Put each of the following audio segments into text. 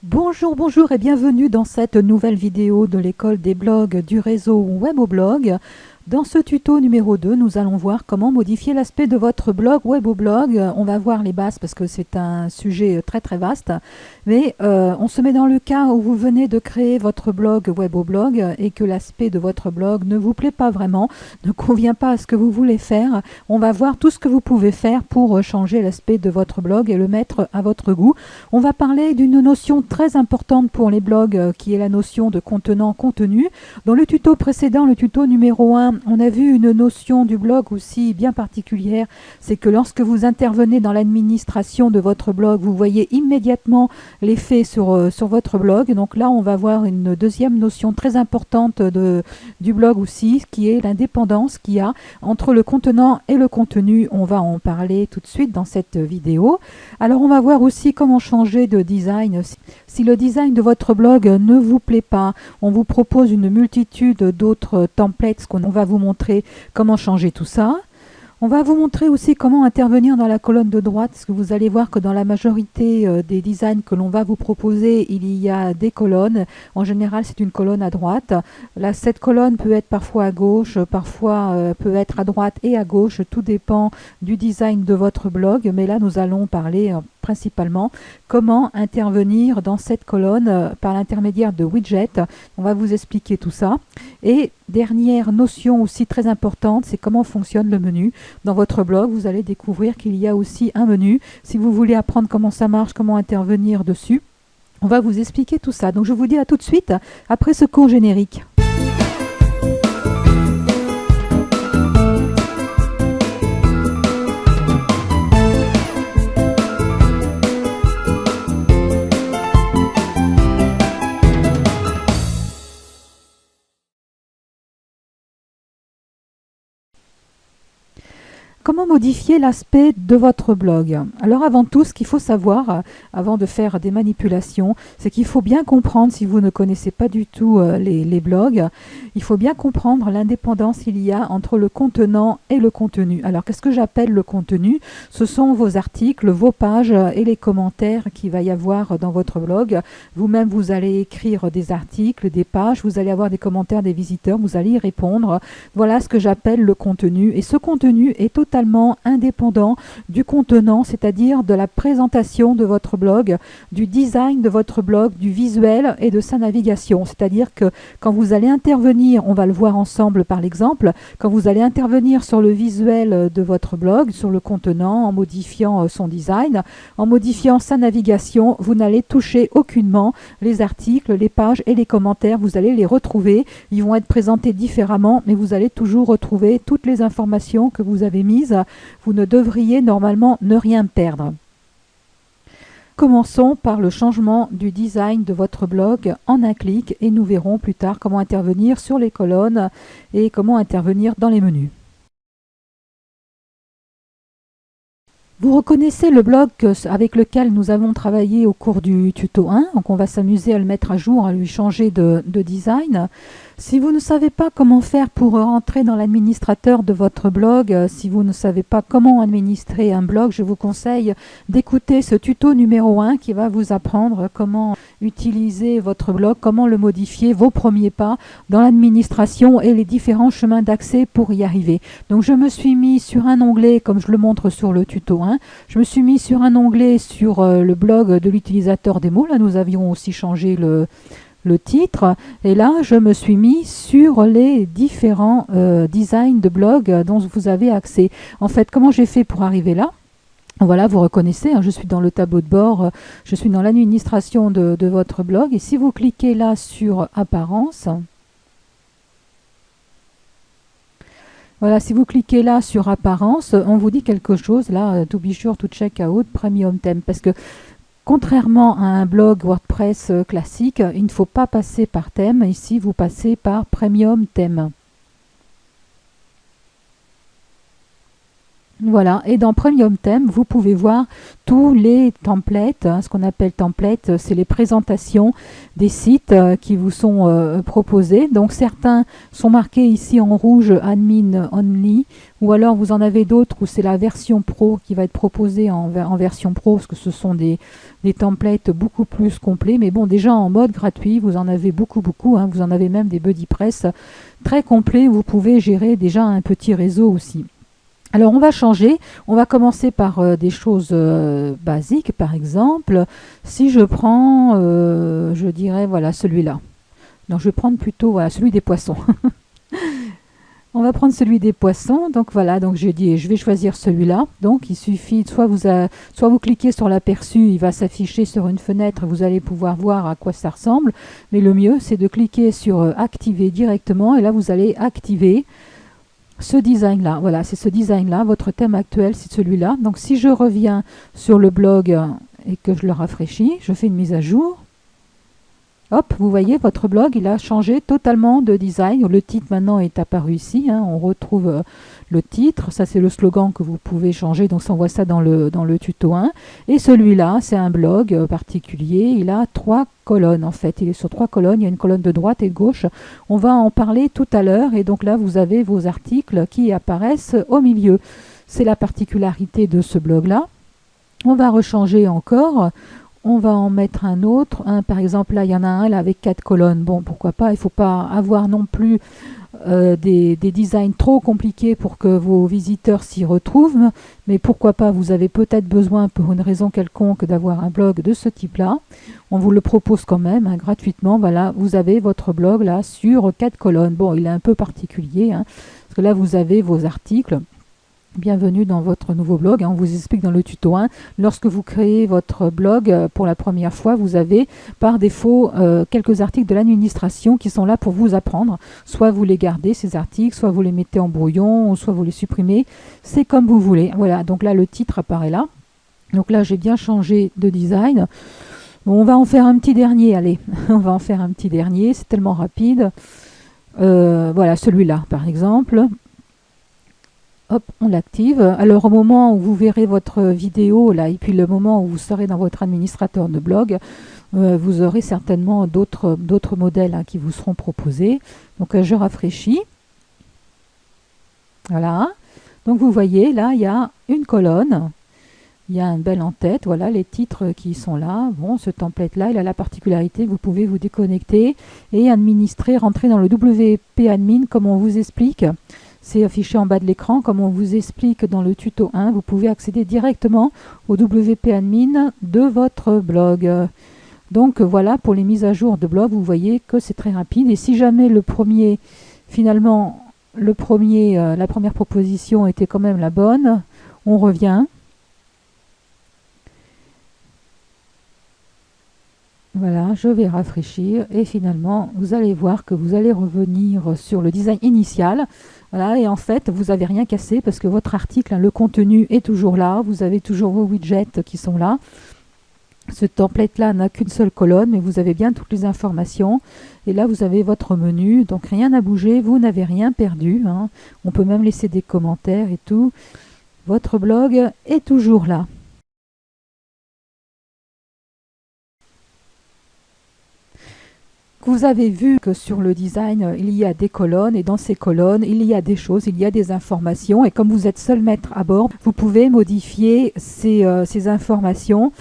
Bonjour, bonjour et bienvenue dans cette nouvelle vidéo de l'école des blogs du réseau Weboblog. Dans ce tuto numéro 2, nous allons voir comment modifier l'aspect de votre blog Weboblog. On va voir les bases parce que c'est un sujet très vaste, mais on se met dans le cas où vous venez de créer votre blog Weboblog et que l'aspect de votre blog ne vous plaît pas vraiment, ne convient pas à ce que vous voulez faire. On va voir tout ce que vous pouvez faire pour changer l'aspect de votre blog et le mettre à votre goût. On va parler d'une notion très importante pour les blogs qui est la notion de contenant-contenu. Dans le tuto précédent, le tuto numéro 1, on a vu une notion du blog aussi bien particulière, c'est que lorsque vous intervenez dans l'administration de votre blog, vous voyez immédiatement l'effet sur votre blog. Donc là, on va voir une deuxième notion très importante du blog aussi, qui est l'indépendance qu'il y a entre le contenant et le contenu. On va en parler tout de suite dans cette vidéo. Alors on va voir aussi comment changer de design. Si le design de votre blog ne vous plaît pas, on vous propose une multitude d'autres templates qu'on va vous montrer comment changer tout ça. On va vous montrer aussi comment intervenir dans la colonne de droite, parce que vous allez voir que dans la majorité des designs que l'on va vous proposer, il y a des colonnes. En général, c'est une colonne à droite. Là, cette colonne peut être parfois à gauche, parfois peut être à droite et à gauche. Tout dépend du design de votre blog. Mais là, nous allons parler principalement comment intervenir dans cette colonne par l'intermédiaire de widgets. On va vous expliquer tout ça. Et dernière notion aussi très importante, c'est comment fonctionne le menu. Dans votre blog, vous allez découvrir qu'il y a aussi un menu. Si vous voulez apprendre comment ça marche, comment intervenir dessus, on va vous expliquer tout ça. Donc je vous dis à tout de suite après ce court générique. Comment modifier l'aspect de votre blog? Alors avant tout, ce qu'il faut savoir, avant de faire des manipulations, c'est qu'il faut bien comprendre, si vous ne connaissez pas du tout les blogs, il faut bien comprendre l'indépendance qu'il y a entre le contenant et le contenu. Alors qu'est-ce que j'appelle le contenu? Ce sont vos articles, vos pages et les commentaires qu'il va y avoir dans votre blog. Vous-même, vous allez écrire des articles, des pages, vous allez avoir des commentaires des visiteurs, vous allez y répondre. Voilà ce que j'appelle le contenu. Et ce contenu est totalement indépendant du contenant, c'est-à-dire de la présentation de votre blog, du design de votre blog, du visuel et de sa navigation. C'est-à-dire que quand vous allez intervenir, on va le voir ensemble par l'exemple, quand vous allez intervenir sur le visuel de votre blog, sur le contenant, en modifiant son design, en modifiant sa navigation, vous n'allez toucher aucunement les articles, les pages et les commentaires. Vous allez les retrouver. Ils vont être présentés différemment, mais vous allez toujours retrouver toutes les informations que vous avez mises. Vous ne devriez normalement ne rien perdre. Commençons par le changement du design de votre blog en un clic et nous verrons plus tard comment intervenir sur les colonnes et comment intervenir dans les menus. Vous reconnaissez le blog avec lequel nous avons travaillé au cours du tuto 1, donc on va s'amuser à le mettre à jour, à lui changer de design. Si vous ne savez pas comment faire pour rentrer dans l'administrateur de votre blog, si vous ne savez pas comment administrer un blog, je vous conseille d'écouter ce tuto numéro 1 qui va vous apprendre comment utiliser votre blog, comment le modifier, vos premiers pas dans l'administration et les différents chemins d'accès pour y arriver. Donc je me suis mis sur un onglet, comme je le montre sur le tuto 1, je me suis mis sur un onglet sur le blog de l'utilisateur démo. Là, nous avions aussi changé le titre, et là je me suis mis sur les différents designs de blog dont vous avez accès. En fait, comment j'ai fait pour arriver là? Voilà, vous reconnaissez, hein, je suis dans le tableau de bord, je suis dans l'administration de votre blog, et si vous cliquez là sur apparence, voilà, si vous cliquez là sur apparence, on vous dit quelque chose là, to be sure to check out premium theme, parce que contrairement à un blog WordPress classique, il ne faut pas passer par thème. Ici, vous passez par Premium Theme. Voilà, et dans Premium Theme, vous pouvez voir tous les templates, hein, ce qu'on appelle templates, c'est les présentations des sites qui vous sont proposés. Donc certains sont marqués ici en rouge Admin Only, ou alors vous en avez d'autres où c'est la version Pro qui va être proposée en version Pro, parce que ce sont des templates beaucoup plus complets. Mais bon, déjà en mode gratuit, vous en avez beaucoup, hein, vous en avez même des BuddyPress très complets, vous pouvez gérer déjà un petit réseau aussi. Alors on va changer, on va commencer par des choses basiques, par exemple, si je prends, je dirais, voilà, celui-là. Donc je vais prendre plutôt, voilà, celui des poissons. On va prendre celui des poissons, donc voilà, donc j'ai dit, je vais choisir celui-là. Donc il suffit, soit vous cliquez sur l'aperçu, il va s'afficher sur une fenêtre, vous allez pouvoir voir à quoi ça ressemble, mais le mieux c'est de cliquer sur activer directement, et là vous allez activer ce design-là. Voilà, c'est ce design-là, votre thème actuel, c'est celui-là. Donc si je reviens sur le blog et que je le rafraîchis, je fais une mise à jour. Hop, vous voyez, votre blog, il a changé totalement de design. Le titre maintenant est apparu ici. Hein, on retrouve le titre. Ça, c'est le slogan que vous pouvez changer. Donc, ça, on voit ça dans le tuto 1. Et celui-là, c'est un blog particulier. Il a 3 colonnes, en fait. Il est sur 3 colonnes. Il y a une colonne de droite et de gauche. On va en parler tout à l'heure. Et donc là, vous avez vos articles qui apparaissent au milieu. C'est la particularité de ce blog-là. On va rechanger encore. On va en mettre un autre. Par exemple, là, il y en a un là, avec 4 colonnes. Bon, pourquoi pas. Il ne faut pas avoir non plus des designs trop compliqués pour que vos visiteurs s'y retrouvent. Mais pourquoi pas, vous avez peut-être besoin, pour une raison quelconque, d'avoir un blog de ce type-là. On vous le propose quand même, hein, gratuitement. Voilà, vous avez votre blog là sur 4 colonnes. Bon, il est un peu particulier, hein, parce que là, vous avez vos articles. Bienvenue dans votre nouveau blog. On vous explique dans le tuto 1. Lorsque vous créez votre blog pour la première fois, vous avez par défaut quelques articles de l'administration qui sont là pour vous apprendre. Soit vous les gardez, ces articles, soit vous les mettez en brouillon, soit vous les supprimez. C'est comme vous voulez. Voilà, donc là, le titre apparaît là. Donc là, j'ai bien changé de design. Bon, on va en faire un petit dernier, allez. On va en faire un petit dernier, c'est tellement rapide. Voilà, celui-là, par exemple. Hop, on l'active. Alors au moment où vous verrez votre vidéo, là, et puis le moment où vous serez dans votre administrateur de blog, vous aurez certainement d'autres modèles hein, qui vous seront proposés. Donc je rafraîchis. Voilà. Donc vous voyez, là, il y a une colonne. Il y a un bel en-tête, voilà les titres qui sont là. Bon, ce template-là, il a la particularité que vous pouvez vous déconnecter et administrer, rentrer dans le WP Admin comme on vous explique. C'est affiché en bas de l'écran, comme on vous explique dans le tuto 1. Vous pouvez accéder directement au WP Admin de votre blog. Donc voilà, pour les mises à jour de blog, vous voyez que c'est très rapide. Et si jamais la première proposition était quand même la bonne, on revient. Voilà, je vais rafraîchir et finalement, vous allez voir que vous allez revenir sur le design initial. Voilà, et en fait, vous n'avez rien cassé parce que votre article, hein, le contenu est toujours là. Vous avez toujours vos widgets qui sont là. Ce template-là n'a qu'une seule colonne, mais vous avez bien toutes les informations. Et là, vous avez votre menu. Donc, rien n'a bougé, vous n'avez rien perdu. Hein. On peut même laisser des commentaires et tout. Votre blog est toujours là. Vous avez vu que sur le design, il y a des colonnes et dans ces colonnes, il y a des choses, il y a des informations. Et comme vous êtes seul maître à bord, vous pouvez modifier ces informations.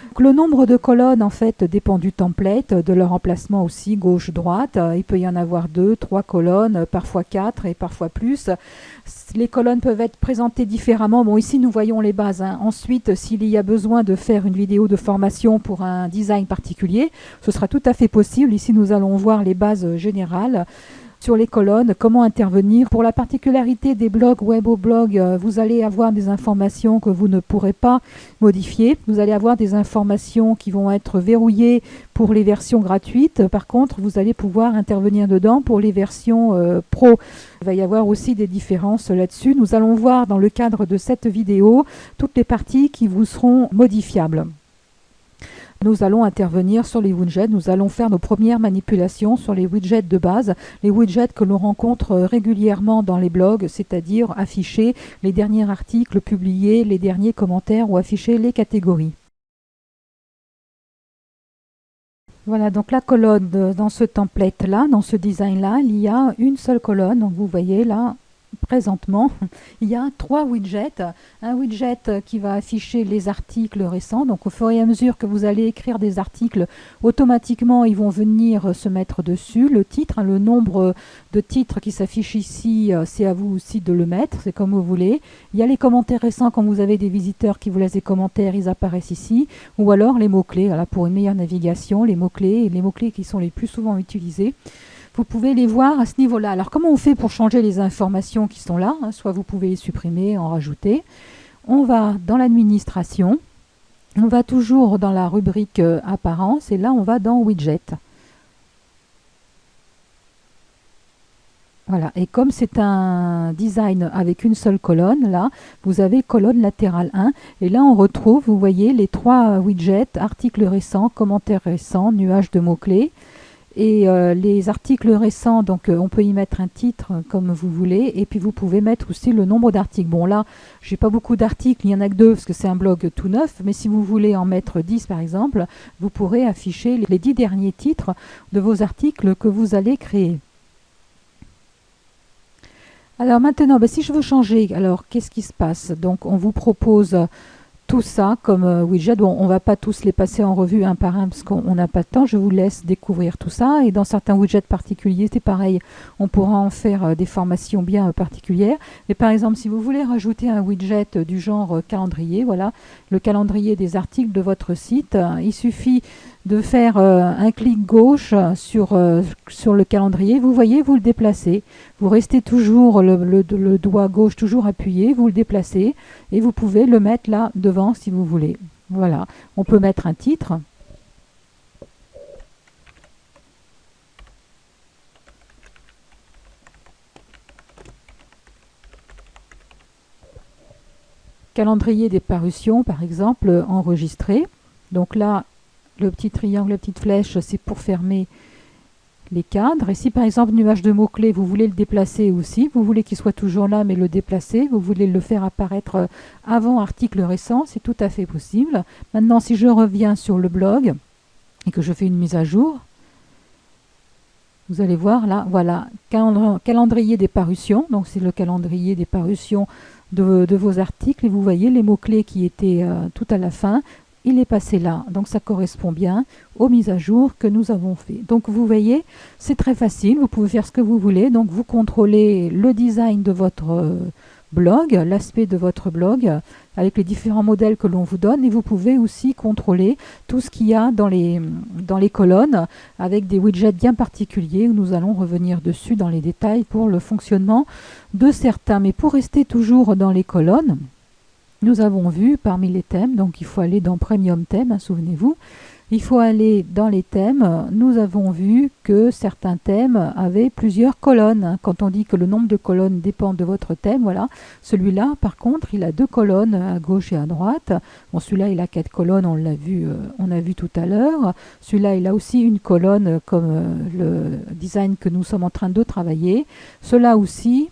Donc, le nombre de colonnes, en fait, dépend du template, de leur emplacement aussi, gauche-droite. Il peut y en avoir 2, 3 colonnes, parfois 4 et parfois plus. Les colonnes peuvent être présentées différemment. Bon, ici, nous voyons les bases. Hein. Ensuite, s'il y a besoin de faire une vidéo de formation pour un design particulier, ce sera tout à fait possible. Ici, nous allons voir les bases générales. Sur les colonnes, comment intervenir. Pour la particularité des blogs web-au-blog, vous allez avoir des informations que vous ne pourrez pas modifier. Vous allez avoir des informations qui vont être verrouillées pour les versions gratuites. Par contre, vous allez pouvoir intervenir dedans pour les versions pro. Il va y avoir aussi des différences là-dessus. Nous allons voir dans le cadre de cette vidéo toutes les parties qui vous seront modifiables. nous allons intervenir sur les widgets. Nous allons faire nos premières manipulations sur les widgets de base, les widgets que l'on rencontre régulièrement dans les blogs, c'est-à-dire afficher les derniers articles publiés, les derniers commentaires ou afficher les catégories. Voilà, donc la colonne dans ce template-là, dans ce design-là, il y a une seule colonne. Donc vous voyez là, présentement, il y a 3 widgets. Un widget qui va afficher les articles récents. Donc au fur et à mesure que vous allez écrire des articles, automatiquement ils vont venir se mettre dessus. Le titre, le nombre de titres qui s'affichent ici, c'est à vous aussi de le mettre, c'est comme vous voulez. Il y a les commentaires récents, quand vous avez des visiteurs qui vous laissent des commentaires, ils apparaissent ici. Ou alors les mots-clés, voilà, pour une meilleure navigation, les mots-clés qui sont les plus souvent utilisés. Vous pouvez les voir à ce niveau-là. Alors, comment on fait pour changer les informations qui sont là, hein? Soit vous pouvez les supprimer, en rajouter. On va dans l'administration. On va toujours dans la rubrique apparence. Et là, on va dans widget. Voilà. Et comme c'est un design avec une seule colonne, là, vous avez colonne latérale 1. Et là, on retrouve, vous voyez, les 3 widgets, articles récents, commentaires récents, nuages de mots-clés. Et les articles récents, donc on peut y mettre un titre comme vous voulez, et puis vous pouvez mettre aussi le nombre d'articles. Bon là, j'ai pas beaucoup d'articles, il n'y en a que 2 parce que c'est un blog tout neuf, mais si vous voulez en mettre 10 par exemple, vous pourrez afficher les 10 derniers titres de vos articles que vous allez créer. Alors maintenant, si je veux changer, alors qu'est-ce qui se passe? Donc on vous propose tout ça comme widget. Bon, on ne va pas tous les passer en revue un par un parce qu'on n'a pas de temps. Je vous laisse découvrir tout ça. Et dans certains widgets particuliers, c'est pareil. On pourra en faire des formations bien particulières. Mais par exemple, si vous voulez rajouter un widget du genre calendrier, voilà, le calendrier des articles de votre site, il suffit de faire un clic gauche sur le calendrier. Vous voyez, vous le déplacez. Vous restez toujours le doigt gauche toujours appuyé, vous le déplacez et vous pouvez le mettre là devant si vous voulez. Voilà, on peut mettre un titre. Calendrier des parutions, par exemple, enregistré. Donc là, le petit triangle, la petite flèche, c'est pour fermer les cadres. Et si par exemple nuage de mots-clés, vous voulez le déplacer aussi, vous voulez qu'il soit toujours là mais le déplacer, vous voulez le faire apparaître avant article récent, c'est tout à fait possible. Maintenant, si je reviens sur le blog et que je fais une mise à jour, vous allez voir là, voilà, calendrier des parutions, donc c'est le calendrier des parutions de vos articles, et vous voyez les mots-clés qui étaient tout à la fin, il est passé là, donc ça correspond bien aux mises à jour que nous avons fait. Donc vous voyez, c'est très facile, vous pouvez faire ce que vous voulez, donc vous contrôlez le design de votre blog, l'aspect de votre blog, avec les différents modèles que l'on vous donne, et vous pouvez aussi contrôler tout ce qu'il y a dans les colonnes, avec des widgets bien particuliers, où nous allons revenir dessus dans les détails pour le fonctionnement de certains. Mais pour rester toujours dans les colonnes, nous avons vu parmi les thèmes, donc il faut aller dans Premium Thème, hein, souvenez-vous, il faut aller dans les thèmes. Nous avons vu que certains thèmes avaient plusieurs colonnes. Quand on dit que le nombre de colonnes dépend de votre thème, voilà. Celui-là, par contre, il a 2 colonnes à gauche et à droite. Bon, celui-là, il a 4 colonnes, on a vu tout à l'heure. Celui-là, il a aussi une colonne comme le design que nous sommes en train de travailler. Ceux-là aussi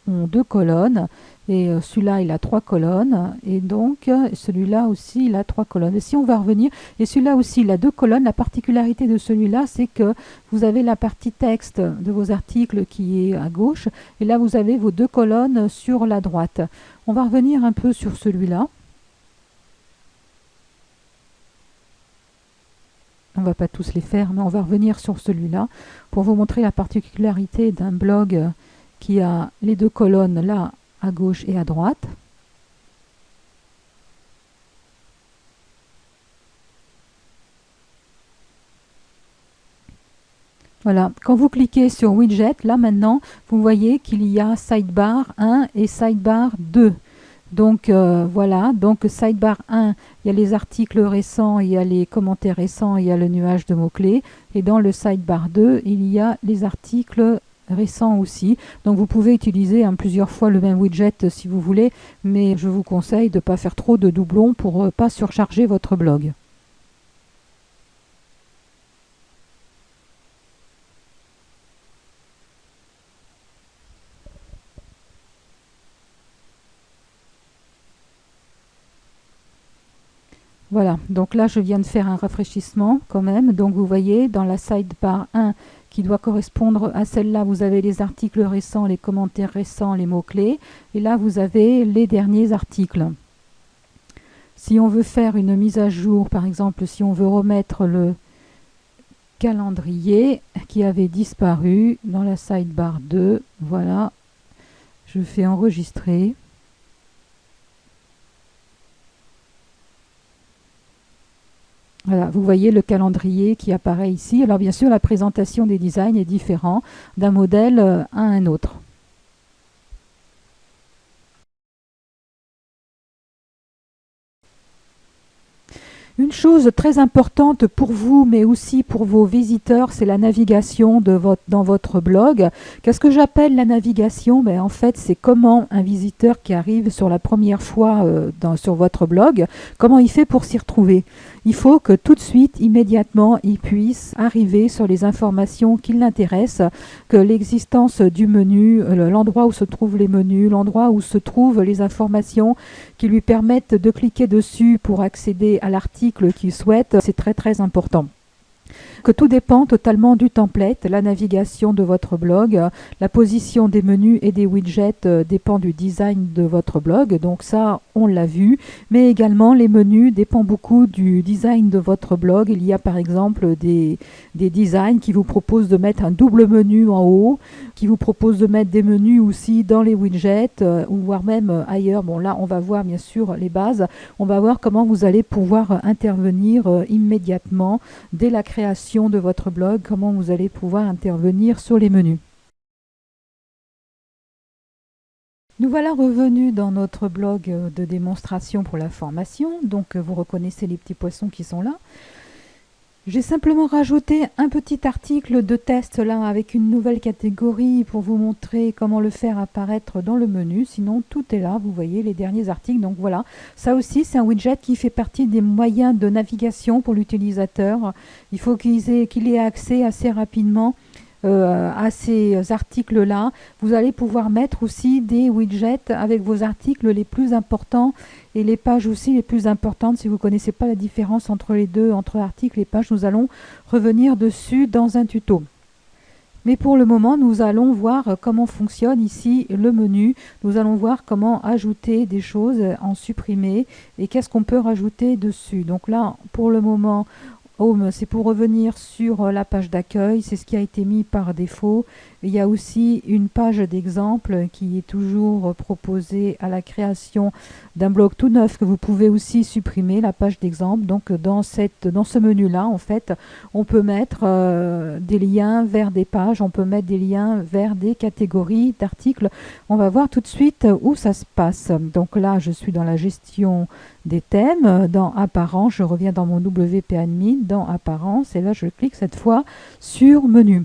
ont 2 colonnes. Et celui-là, il a 3 colonnes. Et donc, celui-là aussi, il a 3 colonnes. Et si on va revenir, et celui-là aussi, il a 2 colonnes. La particularité de celui-là, c'est que vous avez la partie texte de vos articles qui est à gauche. Et là, vous avez vos 2 colonnes sur la droite. On va revenir un peu sur celui-là. On ne va pas tous les faire, mais on va revenir sur celui-là pour vous montrer la particularité d'un blog qui a les 2 colonnes là, à gauche et à droite. Voilà, quand vous cliquez sur Widget, là maintenant, vous voyez qu'il y a Sidebar 1 et Sidebar 2. Donc voilà, donc Sidebar 1, il y a les articles récents, il y a les commentaires récents, il y a le nuage de mots-clés. Et dans le Sidebar 2, il y a les articles récent aussi. Donc vous pouvez utiliser plusieurs fois le même widget si vous voulez, mais je vous conseille de ne pas faire trop de doublons pour ne pas surcharger votre blog. Voilà, donc là je viens de faire un rafraîchissement quand même. Donc vous voyez dans la sidebar 1 qui doit correspondre à celle-là, vous avez les articles récents, les commentaires récents, les mots-clés. Et là vous avez les derniers articles. Si on veut faire une mise à jour, par exemple, si on veut remettre le calendrier qui avait disparu dans la sidebar 2, voilà, je fais enregistrer. Voilà, vous voyez le calendrier qui apparaît ici. Alors bien sûr, la présentation des designs est différente d'un modèle à un autre. Une chose très importante pour vous, mais aussi pour vos visiteurs, c'est la navigation dans votre blog. Qu'est-ce que j'appelle la navigation? En fait, c'est comment un visiteur qui arrive sur la première fois sur votre blog, comment il fait pour s'y retrouver. Il faut que tout de suite, immédiatement, il puisse arriver sur les informations qui l'intéressent, que l'existence du menu, l'endroit où se trouvent les menus, l'endroit où se trouvent les informations qui lui permettent de cliquer dessus pour accéder à l'article qu'il souhaite, c'est très très important. Que tout dépend totalement du template, la navigation de votre blog, la position des menus et des widgets dépend du design de votre blog, donc ça on l'a vu, mais également les menus dépendent beaucoup du design de votre blog. Il y a par exemple des designs qui vous proposent de mettre un double menu en haut, qui vous proposent de mettre des menus aussi dans les widgets, ou voire même ailleurs. Bon là on va voir bien sûr les bases, on va voir comment vous allez pouvoir intervenir immédiatement dès la création de votre blog, comment vous allez pouvoir intervenir sur les menus. Nous voilà revenus dans notre blog de démonstration pour la formation. Donc vous reconnaissez les petits poissons qui sont là. J'ai simplement rajouté un petit article de test là avec une nouvelle catégorie pour vous montrer comment le faire apparaître dans le menu. Sinon tout est là, vous voyez les derniers articles. Donc voilà, ça aussi c'est un widget qui fait partie des moyens de navigation pour l'utilisateur. Il faut qu'il ait accès assez rapidement à ces articles-là. Vous allez pouvoir mettre aussi des widgets avec vos articles les plus importants et les pages aussi les plus importantes. Si vous ne connaissez pas la différence entre les deux, entre articles et pages, nous allons revenir dessus dans un tuto. Mais pour le moment, nous allons voir comment fonctionne ici le menu. Nous allons voir comment ajouter des choses, en supprimer et qu'est-ce qu'on peut rajouter dessus. Donc là, pour le moment, Home, c'est pour revenir sur la page d'accueil, c'est ce qui a été mis par défaut. Il y a aussi une page d'exemple qui est toujours proposée à la création d'un blog tout neuf que vous pouvez aussi supprimer, la page d'exemple. Donc dans ce menu-là, en fait, on peut mettre des liens vers des pages, on peut mettre des liens vers des catégories d'articles. On va voir tout de suite où ça se passe. Donc là, je suis dans la gestion des thèmes, dans Apparence, je reviens dans mon WP Admin, dans Apparence, et là je clique cette fois sur Menu.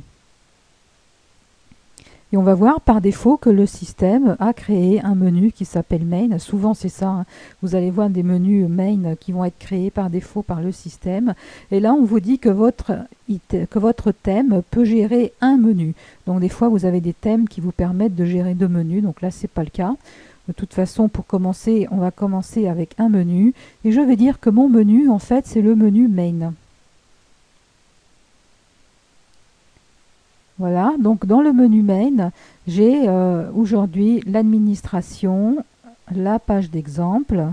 Et on va voir par défaut que le système a créé un menu qui s'appelle Main. Souvent c'est ça, hein. Vous allez voir des menus Main qui vont être créés par défaut par le système. Et là on vous dit que votre thème peut gérer un menu. Donc des fois vous avez des thèmes qui vous permettent de gérer deux menus, donc là c'est pas le cas. De toute façon, pour commencer, on va commencer avec un menu. Et je vais dire que mon menu, en fait, c'est le menu Main. Voilà, donc dans le menu Main, j'ai aujourd'hui l'administration, la page d'exemple.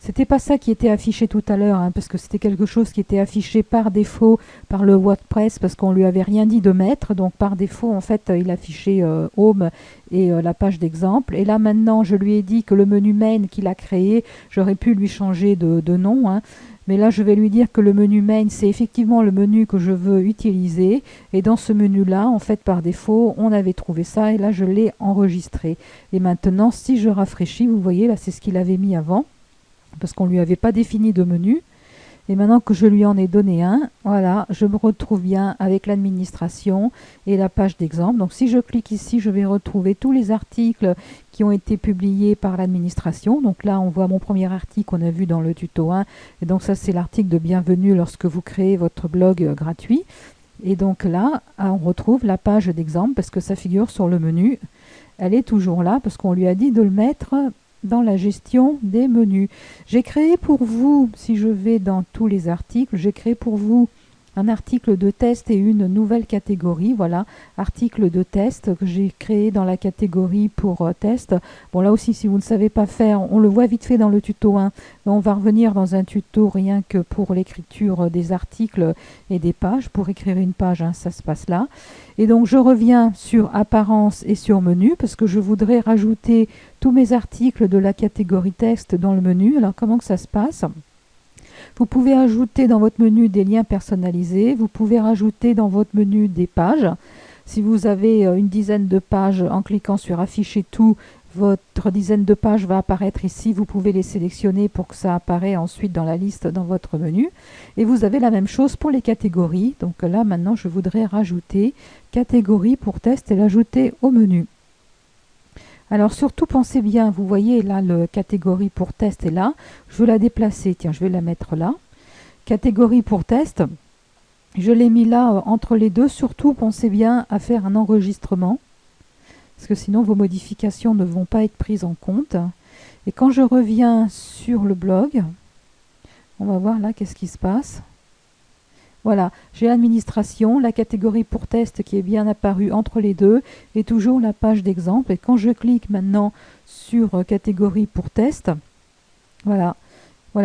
C'était pas ça qui était affiché tout à l'heure, hein, parce que c'était quelque chose qui était affiché par défaut par le WordPress, parce qu'on lui avait rien dit de mettre. Donc par défaut, en fait, il affichait Home et la page d'exemple. Et là maintenant, je lui ai dit que le menu Main qu'il a créé, j'aurais pu lui changer de nom, hein. Mais là, je vais lui dire que le menu Main, c'est effectivement le menu que je veux utiliser. Et dans ce menu-là, en fait, par défaut, on avait trouvé ça. Et là, je l'ai enregistré. Et maintenant, si je rafraîchis, vous voyez, là, c'est ce qu'il avait mis avant, parce qu'on ne lui avait pas défini de menu. Et maintenant que je lui en ai donné un, voilà, je me retrouve bien avec l'administration et la page d'exemple. Donc si je clique ici, je vais retrouver tous les articles qui ont été publiés par l'administration. Donc là, on voit mon premier article qu'on a vu dans le tuto 1. Et donc ça, c'est l'article de bienvenue lorsque vous créez votre blog gratuit. Et donc là, on retrouve la page d'exemple parce que ça figure sur le menu. Elle est toujours là parce qu'on lui a dit de le mettre dans la gestion des menus. J'ai créé pour vous, si je vais dans tous les articles, j'ai créé pour vous un article de test et une nouvelle catégorie. Voilà, article de test que j'ai créé dans la catégorie pour test. Bon, là aussi, si vous ne savez pas faire, on le voit vite fait dans le tuto 1, mais on va revenir dans un tuto rien que pour l'écriture des articles et des pages. Pour écrire une page, hein, ça se passe là. Et donc, je reviens sur apparence et sur menu parce que je voudrais rajouter tous mes articles de la catégorie texte dans le menu. Alors, comment que ça se passe ? Vous pouvez ajouter dans votre menu des liens personnalisés. Vous pouvez rajouter dans votre menu des pages. Si vous avez une dizaine de pages, en cliquant sur afficher tout, votre dizaine de pages va apparaître ici. Vous pouvez les sélectionner pour que ça apparaisse ensuite dans la liste dans votre menu. Et vous avez la même chose pour les catégories. Donc là, maintenant, je voudrais rajouter catégorie pour test et l'ajouter au menu. Alors surtout pensez bien, vous voyez là le catégorie pour test est là, je veux la déplacer, tiens je vais la mettre là. Catégorie pour test, je l'ai mis là entre les deux, surtout pensez bien à faire un enregistrement, parce que sinon vos modifications ne vont pas être prises en compte. Et quand je reviens sur le blog, on va voir là qu'est-ce qui se passe. Voilà, j'ai administration, la catégorie pour test qui est bien apparue entre les deux et toujours la page d'exemple. Et quand je clique maintenant sur catégorie pour test, voilà,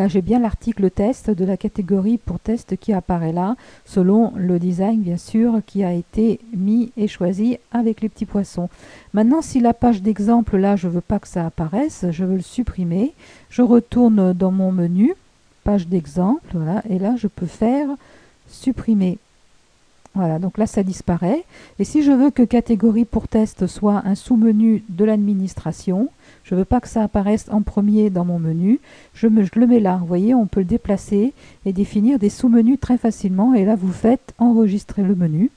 j'ai bien l'article test de la catégorie pour test qui apparaît là, selon le design bien sûr qui a été mis et choisi avec les petits poissons. Maintenant, si la page d'exemple là, je ne veux pas que ça apparaisse, je veux le supprimer. Je retourne dans mon menu, page d'exemple, voilà, et là je peux faire supprimer. Voilà, donc là ça disparaît. Et si je veux que catégorie pour test soit un sous-menu de l'administration, je ne veux pas que ça apparaisse en premier dans mon menu, je le mets là. Vous voyez, on peut le déplacer et définir des sous-menus très facilement. Et là, vous faites enregistrer le menu.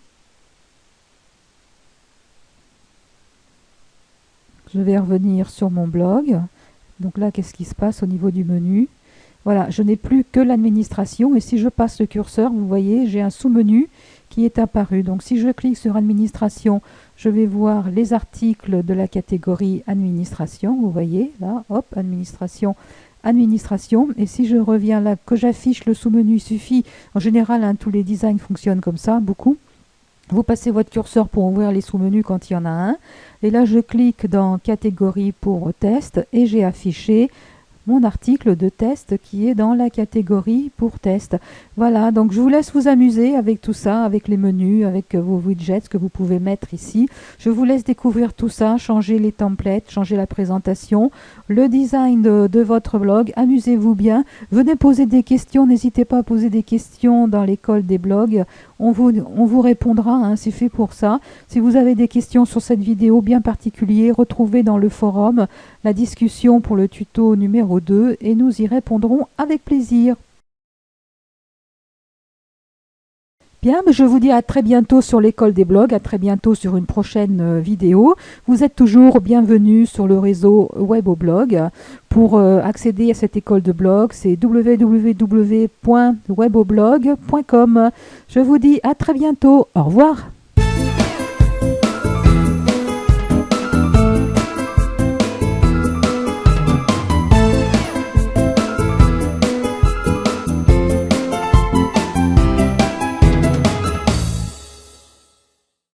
Je vais revenir sur mon blog. Donc là, qu'est-ce qui se passe au niveau du menu ? Voilà, je n'ai plus que l'administration et si je passe le curseur, vous voyez, j'ai un sous-menu qui est apparu. Donc si je clique sur administration, je vais voir les articles de la catégorie administration. Vous voyez, là, hop, administration. Et si je reviens là, que j'affiche le sous-menu, il suffit. En général, hein, tous les designs fonctionnent comme ça, beaucoup. Vous passez votre curseur pour ouvrir les sous-menus quand il y en a un. Et là, je clique dans catégorie pour test et j'ai affiché mon article de test qui est dans la catégorie pour test. Voilà, donc je vous laisse vous amuser avec tout ça, avec les menus, avec vos widgets que vous pouvez mettre ici. Je vous laisse découvrir tout ça, changer les templates, changer la présentation, le design de votre blog. Amusez-vous bien. Venez poser des questions, n'hésitez pas à poser des questions dans l'école des blogs. On vous répondra, hein, c'est fait pour ça. Si vous avez des questions sur cette vidéo bien particulière, retrouvez dans le forum la discussion pour le tuto numéro 2 et nous y répondrons avec plaisir. Bien, je vous dis à très bientôt sur l'école des blogs, à très bientôt sur une prochaine vidéo. Vous êtes toujours bienvenus sur le réseau Weboblog. Pour accéder à cette école de blog, c'est www.weboblog.com. Je vous dis à très bientôt. Au revoir.